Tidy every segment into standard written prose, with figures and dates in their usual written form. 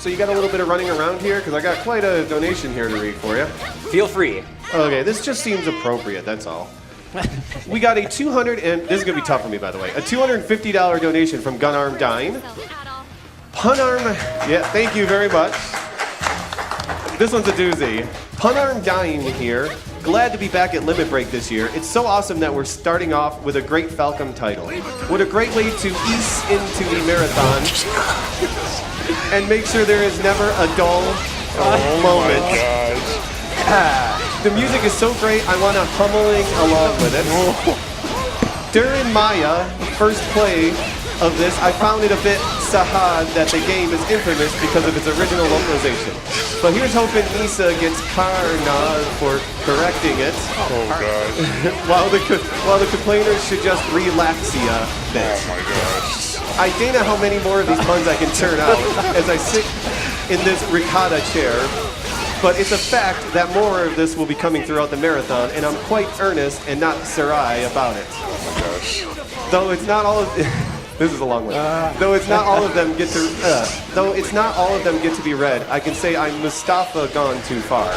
so you got a little bit of running around here? Because I got quite a donation here to read for you. Feel free. Okay, this just seems appropriate, that's all. We got a this is going to be tough for me, by the way, a $250 donation from Gunarm Dine. Punarm, yeah, thank you very much. This one's a doozy. Punarm Dine here. Glad to be back at Limit Break this year. It's so awesome that we're starting off with a great Falcom title. What a great way to ease into the marathon and make sure there is never a dull moment. Oh my gosh. The music is so great, I want to pummeling along with it. During Maya, first play of this, I found it a bit sad that the game is infamous because of its original localization. But here's hoping Issa gets karma for correcting it. Oh god. while the complainers should just relaxia bit. Oh my gosh. I don't know how many more of these puns I can turn out as I sit in this ricotta chair. But it's a fact that more of this will be coming throughout the marathon, and I'm quite earnest and not serai about it. Oh my gosh. Though it's not all of this is a long one. Though it's not all of them get to be read, I can say I'm Mustafa gone too far.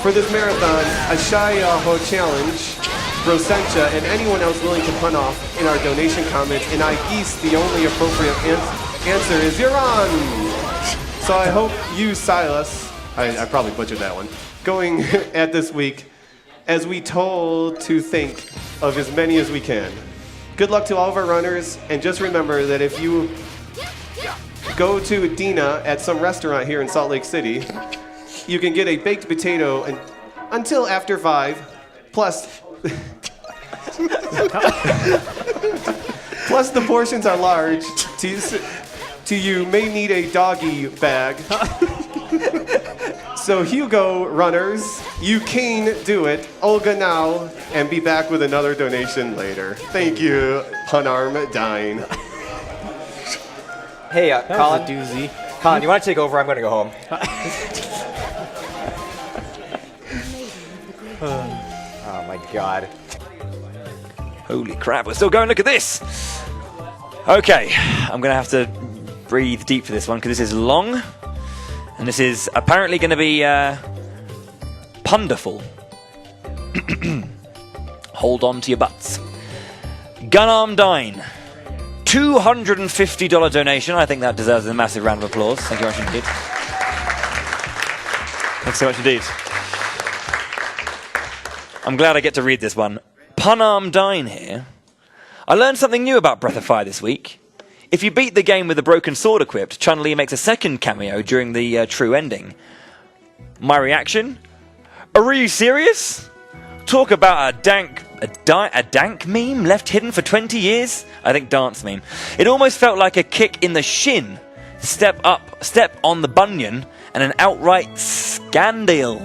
For this marathon, a Ho challenge, Rosencha, and anyone else willing to pun off in our donation comments, and I guess the only appropriate answer is you're on. So I hope you, Silas, I probably butchered that one, going at this week as we told to think of as many as we can. Good luck to all of our runners, and just remember that if you go to Dina at some restaurant here in Salt Lake City, you can get a baked potato until after 5, plus plus the portions are large. To you may need a doggy bag. So Hugo runners, you can do it. Olga now, and be back with another donation later. Thank you, Punarm Dine. Hey, Colin. A doozy. Colin, you want to take over? I'm going to go home. Oh my god. Holy crap, we're still going. Look at this. Okay, I'm going to have to breathe deep for this one because this is long. And this is apparently going to be punderful. Hold on to your butts. Gunarm Dine. $250 donation. I think that deserves a massive round of applause. Thank you very much indeed. Thanks so much indeed. I'm glad I get to read this one. Punarm Dine here. I learned something new about Breath of Fire this week. If you beat the game with a broken sword equipped, Chun-Li makes a second cameo during the true ending. My reaction? Are you serious? Talk about a dank meme left hidden for 20 years? I think dance meme. It almost felt like a kick in the shin, step on the bunion, and an outright scandal.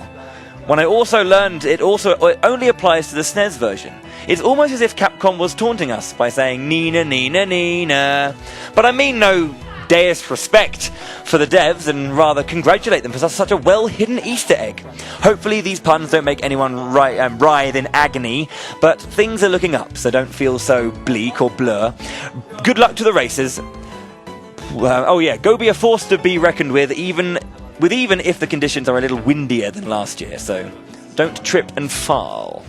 When I also learned it only applies to the SNES version. It's almost as if Capcom was taunting us by saying Nina, Nina, Nina. But I mean no deus respect for the devs, and rather congratulate them for such a well-hidden Easter egg. Hopefully these puns don't make anyone writhe in agony, but things are looking up, so don't feel so bleak or blur. Good luck to the racers. Oh yeah, go be a force to be reckoned with, even if the conditions are a little windier than last year, so don't trip and fall.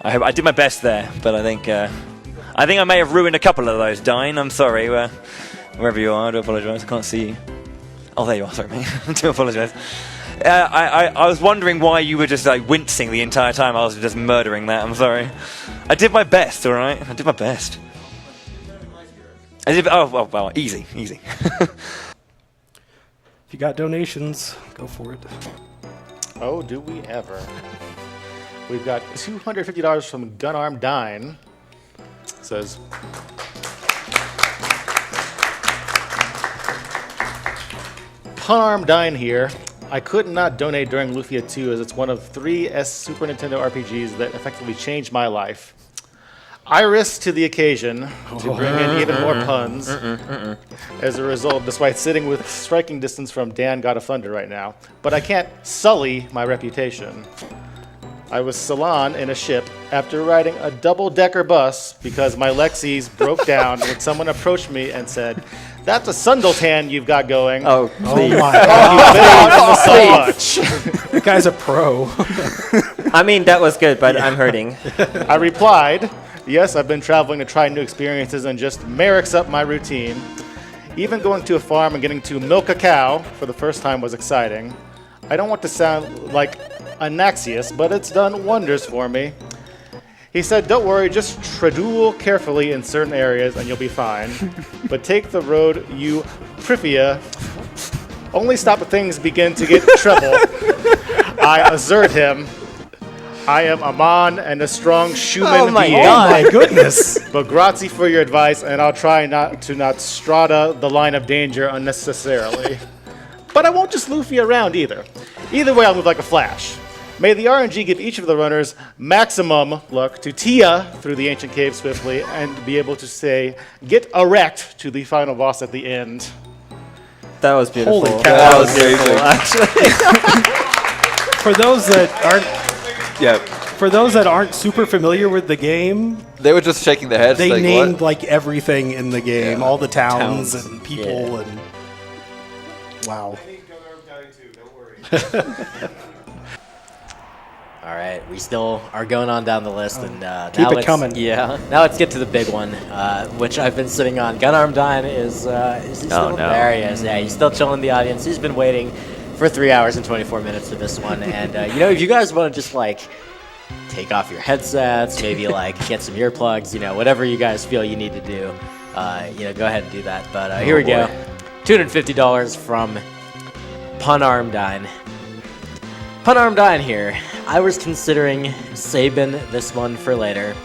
I did my best there, but I think I may have ruined a couple of those, Dine. I'm sorry, wherever you are. I do apologise. I can't see you. Oh, there you are. Sorry, mate. I do apologise. I was wondering why you were just like wincing the entire time. I was just murdering that. I'm sorry. I did my best. All right. I did my best. Oh, well, easy. If you got donations, go for it. Oh, do we ever? We've got $250 from Gunarm Dine. It says, Punarm Dine here. I could not donate during Lufia II as it's one of 3 Super Nintendo RPGs that effectively changed my life. I risked to the occasion to bring in even more puns as a result, despite sitting with striking distance from Dan God of Thunder right now. But I can't sully my reputation. I was Salon in a ship after riding a double-decker bus because my Lexus broke down when someone approached me and said, "That's a suntan you've got going." Oh, please. Oh my You've been out in the sun much. The guy's a pro. I mean, that was good, but I'm hurting. I replied, "Yes, I've been traveling to try new experiences and just merrick's up my routine. Even going to a farm and getting to milk a cow for the first time was exciting. I don't want to sound like Anaxius, but it's done wonders for me." He said, "Don't worry, just treadle carefully in certain areas and you'll be fine. But take the road you prefer. Only stop if things begin to get trouble." I assert him, "I am a man and a strong human being. Oh my goodness. But grazie for your advice, and I'll try not strata the line of danger unnecessarily. But I won't just Lufia around either. Either way, I'll move like a flash. May the RNG give each of the runners maximum luck to Tia through the ancient cave swiftly and be able to say, get erect to the final boss at the end." That was beautiful. Holy cow. That was beautiful, actually. For those that aren't super familiar with the game, They were just shaking their heads. they like, named what? like everything in the game, all the towns, Towns. and people, and wow. All right, we still are going on down the list, and Keep now it let's, coming. Yeah. Now let's get to the big one, which I've been sitting on. Gunarm Dine is he still no. there? He is. Yeah, he's still chilling in the audience. He's been waiting for 3 hours and 24 minutes for this one, and if you guys want to just like take off your headsets, maybe like get some earplugs, whatever you guys feel you need to do, go ahead and do that. But here we go, $250 from Punarm Dine. Punarm Dine here. I was considering Sabin this one for later,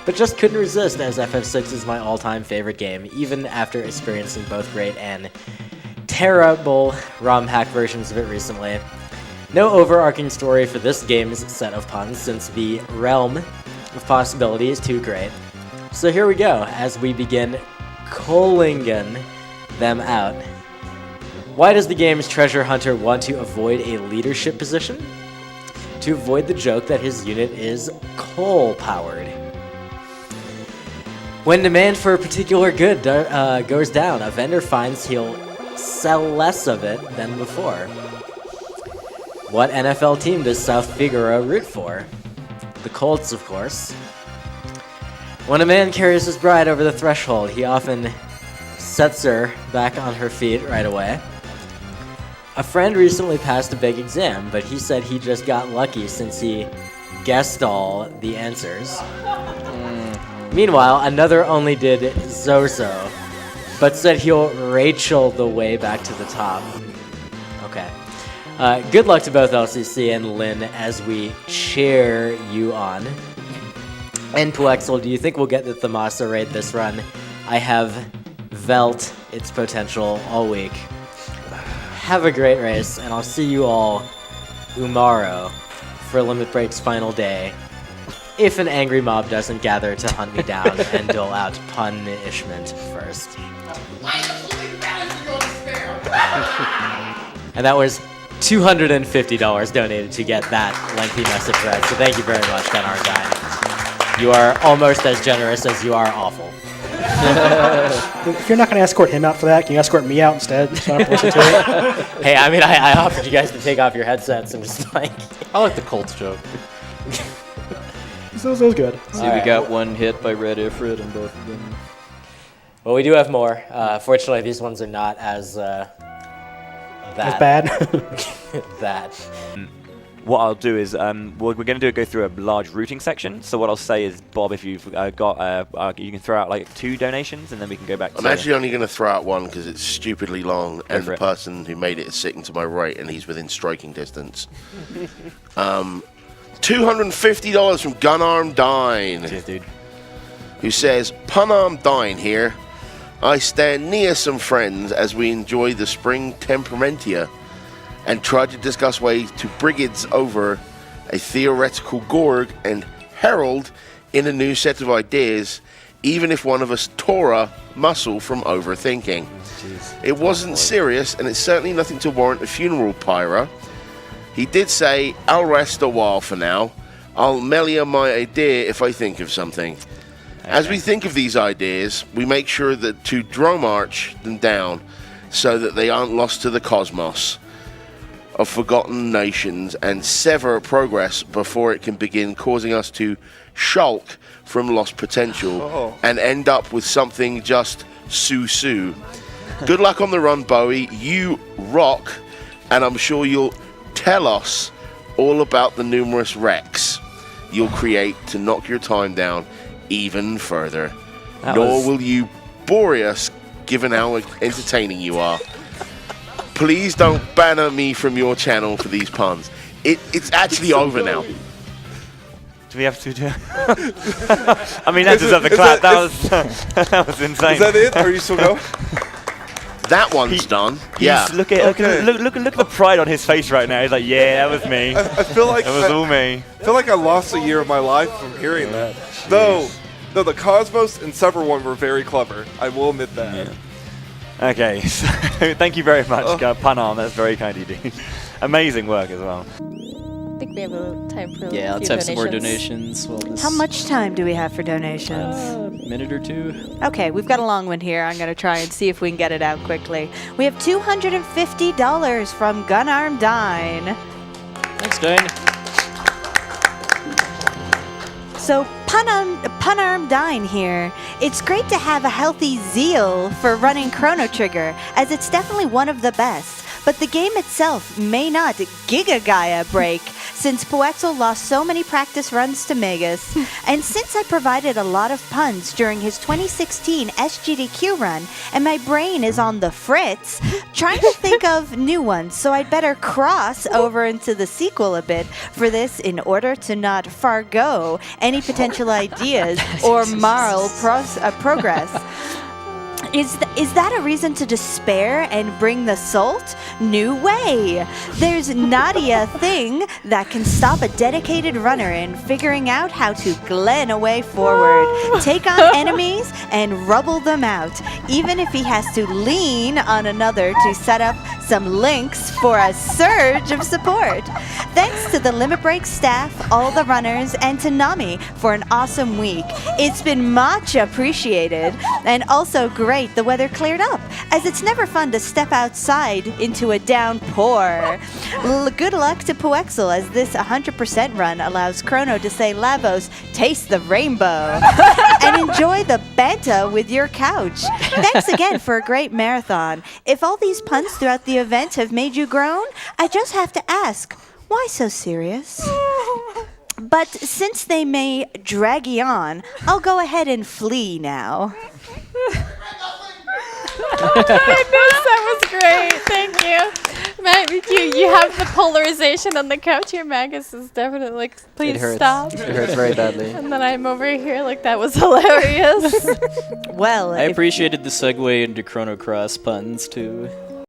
but just couldn't resist as FF6 is my all-time favorite game, even after experiencing both great and terrible ROM hack versions of it recently. No overarching story for this game's set of puns, since the realm of possibility is too great. So here we go, as we begin calling them out. Why does the game's treasure hunter want to avoid a leadership position? To avoid the joke that his unit is coal-powered. When demand for a particular good goes down, a vendor finds he'll sell less of it than before. What NFL team does South Figaro root for? The Colts, of course. When a man carries his bride over the threshold, he often sets her back on her feet right away. A friend recently passed a big exam, but he said he just got lucky since he guessed all the answers. Meanwhile, another only did Zozo, but said he'll Rachel the way back to the top. Okay. Good luck to both LCC and Lynn as we cheer you on. And Puexel, do you think we'll get the Thamasa raid this run? I have felt its potential all week. Have a great race, and I'll see you all tomorrow for Limit Break's final day, if an angry mob doesn't gather to hunt me down and dole out punishment first. And that was $250 donated to get that lengthy message read, so thank you very much, Gunnar Guy. You are almost as generous as you are awful. If you're not going to escort him out for that, can you escort me out instead? So I don't have to listen to it? Hey, I mean, I offered you guys to take off your headsets and just like... I like the Colts joke. So it was good. See, we got one hit by Red Ifrit and both of them. Well, we do have more. Fortunately, these ones are not as That's bad. that. What I'll do is we're going to go through a large routing section. So what I'll say is, Bob, if you've got, you can throw out like 2 donations, and then we can go back. I'm actually only going to throw out one because it's stupidly long, and for the it. person who made it is sitting to my right, and he's within striking distance. $250 from Gunarm Dine, Cheers, dude. who says, Punarm Dine here. I stand near some friends as we enjoy the spring temperamentia and try to discuss ways to brigades over a theoretical Gorg and herald in a new set of ideas, even if one of us tore a muscle from overthinking. It wasn't serious, and it's certainly nothing to warrant a funeral pyre. He did say, I'll rest a while for now, I'll mellier my idea if I think of something. As we think of these ideas, we make sure that to drone-march them down so that they aren't lost to the cosmos of forgotten nations and sever progress before it can begin causing us to shulk from lost potential and end up with something just su-su. Good luck on the run, Bowie. You rock, and I'm sure you'll tell us all about the numerous wrecks you'll create to knock your time down even further. Nor will you bore us given how entertaining you are. Please don't banner me from your channel for these puns. It's actually over now. Do we have to do? I mean, that deserves a clap. That was insane. Is that it? Are you still going? That one's done. Yeah. Look at the pride on his face right now. He's like, yeah, that was me. I feel like that was all me. I feel like I lost a year of my life from hearing that. Though the Cosmos and Sever one were very clever. I will admit that. Yeah. Okay, so thank you very much, Panam. That's very kind of you, dude. Amazing work as well. I think we have a time for Yeah, let's have some more donations. How much time do we have for donations? A minute or two. Okay, we've got a long one here. I'm going to try and see if we can get it out quickly. We have $250 from Gunarm Dine. Thanks, Dane. So, Punarm Dine here. It's great to have a healthy zeal for running Chrono Trigger, as it's definitely one of the best. But the game itself may not Giga Gaia break, since Puexel lost so many practice runs to Megas. And since I provided a lot of puns during his 2016 SGDQ run, and my brain is on the fritz, trying to think of new ones, so I'd better cross over into the sequel a bit for this in order to not forgo any potential ideas or moral progress. Is that a reason to despair and bring the salt? No way! There's not a thing that can stop a dedicated runner in figuring out how to glen a way forward, take on enemies, and rubble them out, even if he has to lean on another to set up some links for a surge of support. Thanks to the Limit Break staff, all the runners, and to Nami for an awesome week. It's been much appreciated, and also great the weather cleared up, as it's never fun to step outside into a downpour. Good luck to Puexel, as this 100% run allows Chrono to say Lavos, taste the rainbow, and enjoy the banta with your couch. Thanks again for a great marathon. If all these puns throughout the event have made you groan, I just have to ask, why so serious? But since they may drag you on, I'll go ahead and flee now. That was great. Thank you. Matt, you have the polarization on the couch here. Magus is definitely like, please stop. It hurts very badly. And then I'm over here like, that was hilarious. Well, I appreciated the segue into Chrono Cross puns too.